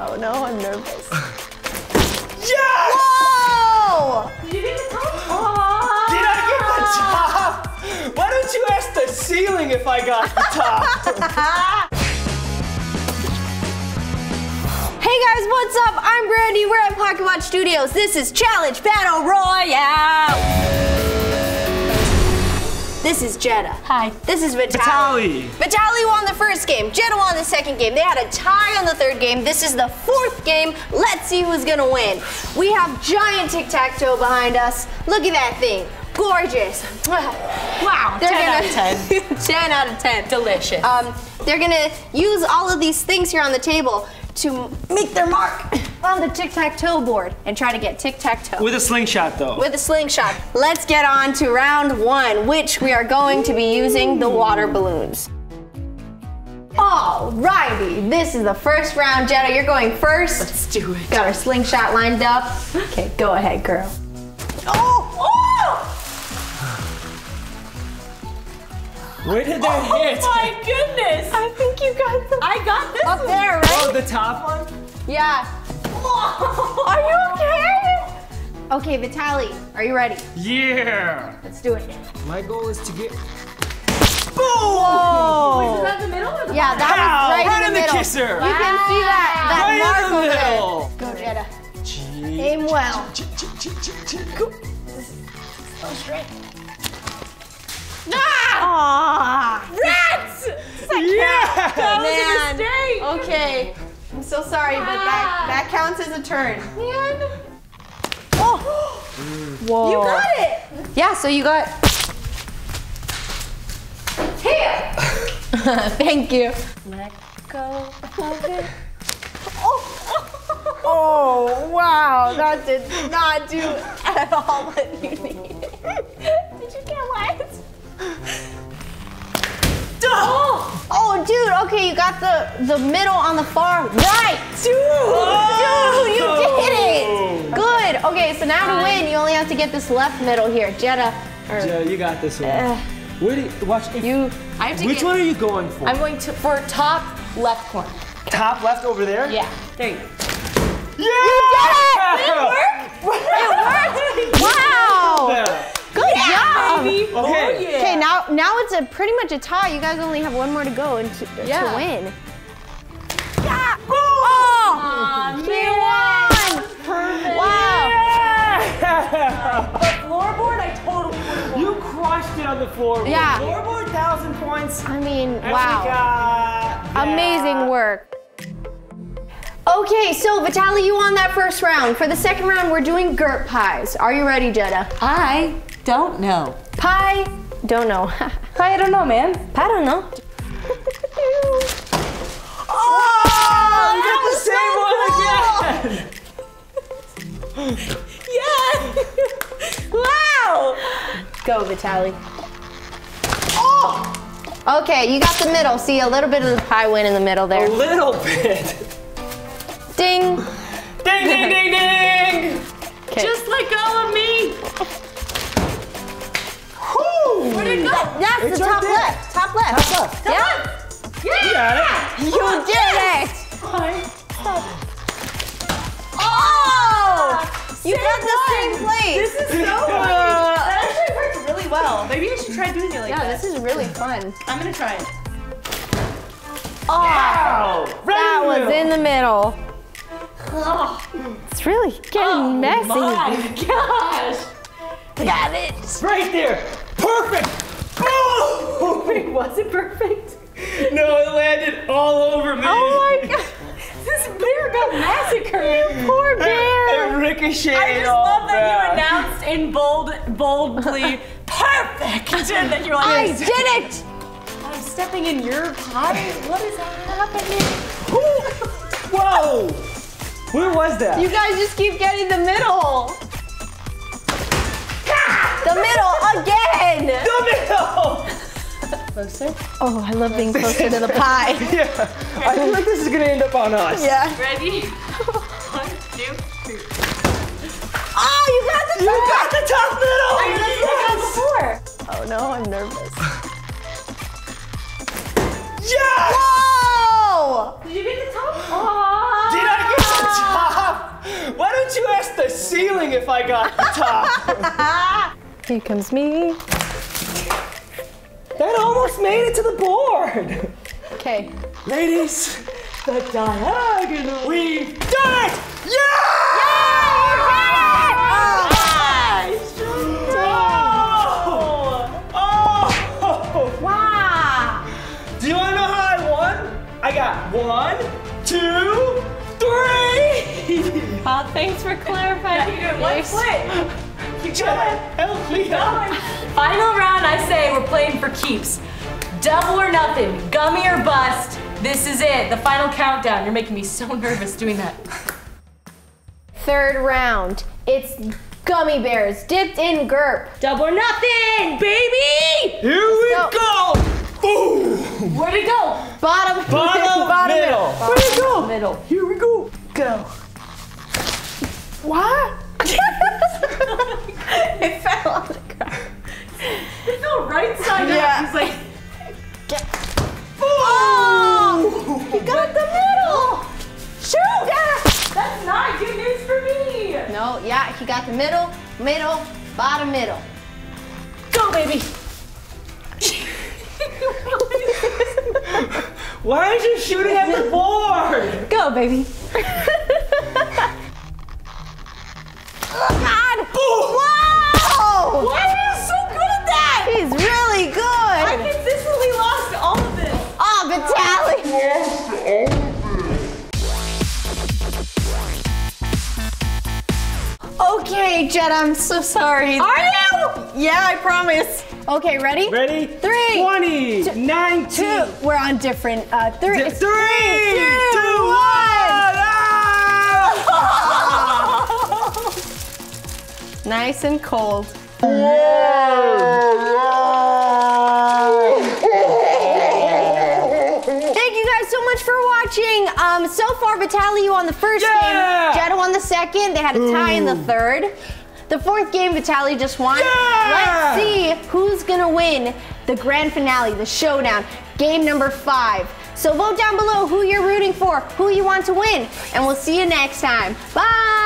Oh no, I'm nervous. Yes! Whoa! Did you get the top? Did I get the top? Why don't you ask the ceiling if I got the top? Hey guys, what's up? I'm Brandy. We're at Pocket Watch Studios. This is Challenge Battle Royale. This is Jetta. Hi. This is Vitaly. Vitaly won the first game. Jetta won the second game. They had a tie on the third game. This is the fourth game. Let's see who's gonna win. We have giant Tic Tac Toe behind us. Look at that thing. Gorgeous. Wow, 10 out of 10. 10 out of 10. Delicious. They're gonna use all of these things here on the table to make their mark on the tic-tac-toe board and try to get tic-tac-toe. With a slingshot though. With a slingshot. Let's get on to round one, which we are going to be using the water balloons. Alrighty, this is the first round. Jetta, you're going first. Let's do it. Got our slingshot lined up. Okay, go ahead, girl. Oh! Where did that hit? Oh my goodness! I think you got the... I got this up one. there, right? Oh, the top one? Yeah. Are you okay? Okay, Vitaly, are you ready? Yeah. Let's do it. My goal is to get... Boom! Whoa! Wait, is that the middle or the Yeah, that was right in the middle. Kisser. You can see that Right mark in the over middle. there. Go, Jetta. Aim well. Go. Go straight. Ah! Rats! Yeah! That was Man. a mistake. Okay. I'm so sorry, but that counts as a turn. Man. Oh! Whoa. You got it. Yeah, so you got... Here. Thank you. Let go of it. Oh, wow. That did not do at all what you needed. Did you get wet? Oh, dude, okay, you got the middle on the far right. Dude, you did it. Good. Okay, so now to win, you only have to get this left middle here. Jetta. Joe, you got this one. Where do you, watch, I have to which one are you going for? I'm going to for top left corner. Top left over there? Yeah. There you go. Yeah! You did it! Did it work? It worked. Wow. Good job. Baby. Okay. Oh, yeah. Okay, now it's pretty much a tie. You guys only have one more to go and to win. Yeah. Oh, you won. Perfect. Wow. The floorboard, I totally would have won. You crushed it on the floorboard. Yeah. Floorboard, 1,000 points. I mean, And wow. we got Amazing work. Okay, so Vitaly, you won that first round. For the second round, we're doing GiANT pies. Are you ready, Jetta? I don't know. Pie? Don't know. I don't know, man. I don't know. Oh, you got the same one again. Yeah. Wow. Go, Vitaly. Oh! Okay, you got the middle. See, a little bit of the pie went in the middle there. A little bit. Ding. Ding, ding, ding, ding. Okay. Just let go of me. Where'd it go? That's It's the right top there. left. Top left. Top left. Yeah. You got it. You did it. Fine. Stop. Oh! You got the same place. This is so funny. That actually works really well. Maybe I should try doing it like Yeah, that. this is really fun. I'm gonna try it. Oh, Wow. that was in the middle. Oh, It's really getting messy. my gosh. Got it. Right there. Perfect. Boom. Wait, was it perfect? No, it landed all over me. Oh my god. This bear got massacred. Poor bear. It ricocheted I just all love that back. you announced in boldly perfect. And then you're like, I did it. I'm stepping in your pie. What is happening? Whoa. Where was that? You guys just keep getting the middle. The middle again. The middle. Closer. Oh, I love being closer to the pie. Yeah. I feel like this is gonna end up on us. Yeah. Ready? 1, 2, 3. Oh, you got the top. You got the top middle. That's what I got before. Oh no, I'm nervous. Yes! Whoa! Did you get the top? Aww. Did I get ceiling if I got the top. Here comes me. That almost made it to the board. Okay. Ladies, the diagonal. We've done it! Yeah! Wow! Do you want to know how I won? I got 1, 2, 3! Oh, thanks for clarifying. One foot. Keep going. Help me out. Final round, I say we're playing for keeps. Double or nothing, gummy or bust. This is it, the final countdown. You're making me so nervous doing that. Third round. It's gummy bears dipped in GURP. Double or nothing, baby! Here we go! Boom! Where'd it go? Bottom, middle. Where'd it go? Middle. Here we go. Go. What? It fell on the ground. It fell right side Yeah. up. He's like, Oh! You got the middle! Shoot! that's not good news for me. No, yeah, he got the middle, bottom, middle. Go, baby. Why aren't you shooting at the board? Go, baby. God! Wow! Why are you so good at that? He's really good! I consistently lost all of this. Oh, Vitaly! Okay, Jetta, I'm so sorry. Are you? Yeah, I promise. Okay, ready? Ready? 3, 20, 19. 2. We're on different. 3, 2, 1. 2, 1. Nice and cold. Thank you guys so much for watching. So far, Vitaly, you won the first game. Jetta won the second. They had a tie in the third. The fourth game, Vitaly just won. Let's see who's gonna win the grand finale, the showdown, game number 5. So vote down below who you're rooting for, who you want to win, and we'll see you next time. Bye!